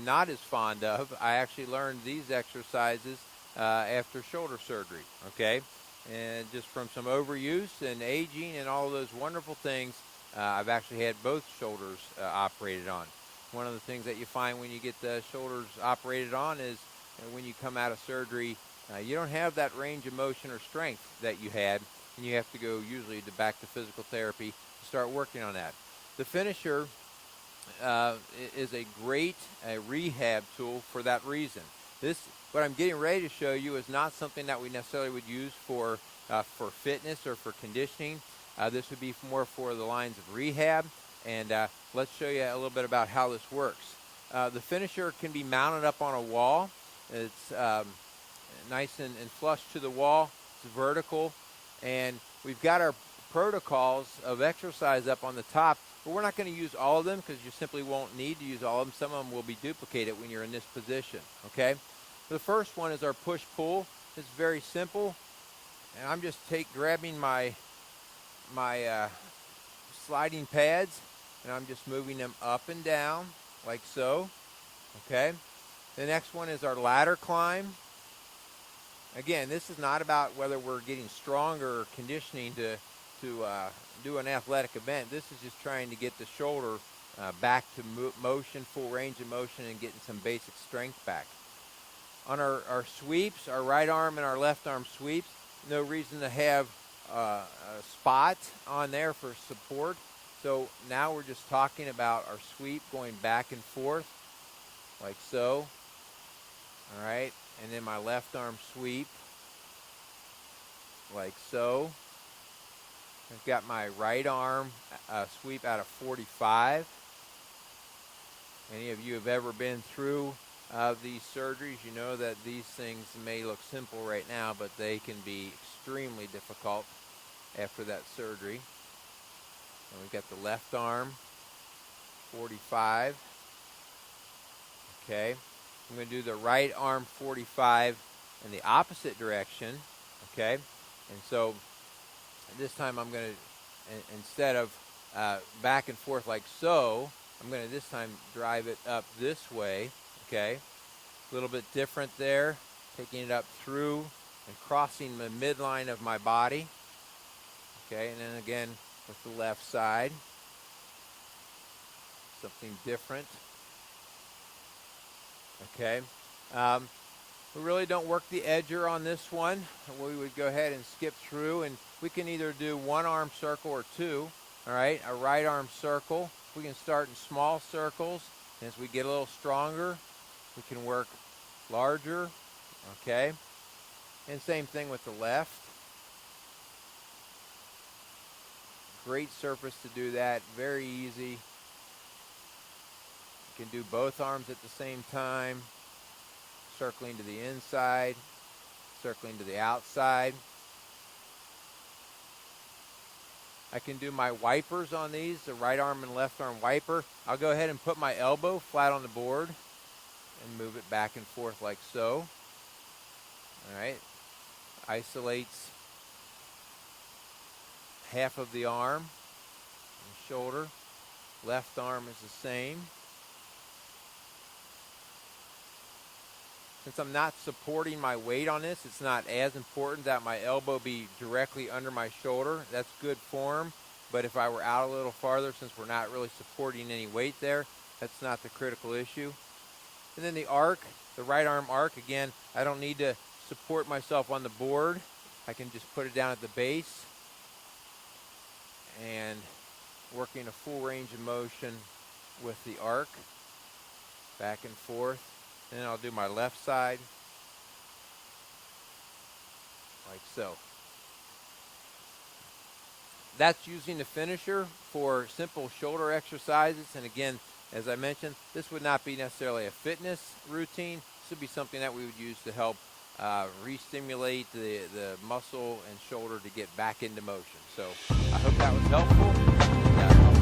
I'm not as fond of. I actually learned these exercises after shoulder surgery, okay? And just from some overuse and aging and all of those wonderful things, I've actually had both shoulders operated on. One of the things that you find when you get the shoulders operated on is when you come out of surgery, you don't have that range of motion or strength that you had, and you have to go usually back to physical therapy to start working on that. The finisher is a great rehab tool for that reason. What I'm getting ready to show you is not something that we necessarily would use for fitness or for conditioning. This would be more for the lines of rehab, and let's show you a little bit about how this works. The finisher can be mounted up on a wall. It's nice and flush to the wall. It's vertical, and we've got our protocols of exercise up on the top, but we're not going to use all of them because you simply won't need to use all of them. Some of them will be duplicated when you're in this position, okay? The first one is our push-pull. It's very simple, and I'm just grabbing my sliding pads, and I'm just moving them up and down like so, okay? The next one is our ladder climb. Again, this is not about whether we're getting stronger or conditioning to do an athletic event. This is just trying to get the shoulder back to motion, full range of motion, and getting some basic strength back. On our sweeps, our right arm and our left arm sweeps, no reason to have a spot on there for support. So now we're just talking about our sweep going back and forth like so. All right, and then my left arm sweep like so. I've got my right arm sweep out of 45. Any of you have ever been through these surgeries, you know that these things may look simple right now, but they can be extremely difficult after that surgery. And we've got the left arm, 45. Okay, I'm going to do the right arm 45 in the opposite direction. Okay, and so this time I'm going to, instead of back and forth like so, I'm going to this time drive it up this way. Okay, a little bit different there, taking it up through and crossing the midline of my body. Okay, and then again with the left side, something different. Okay, we really don't work the edger on this one. We would go ahead and skip through, and we can either do one arm circle or two. All right, a right arm circle. We can start in small circles, and as we get a little stronger, we can work larger. Okay, and same thing with the left. Great surface to do that, very easy. You can do both arms at the same time, circling to the inside, circling to the outside. I can do my wipers on these, the right arm and left arm wiper. I'll go ahead and put my elbow flat on the board and move it back and forth like so. All right, isolates half of the arm and shoulder. Left arm is the same. Since I'm not supporting my weight on this, it's not as important that my elbow be directly under my shoulder. That's good form. But if I were out a little farther, since we're not really supporting any weight there, that's not the critical issue. And then the arc, the right arm arc, again, I don't need to support myself on the board. I can just put it down at the base and working a full range of motion with the arc, back and forth. And then I'll do my left side, like so. That's using the finisher for simple shoulder exercises. And again, as I mentioned, this would not be necessarily a fitness routine. This would be something that we would use to help re-stimulate the muscle and shoulder to get back into motion. So I hope that was helpful.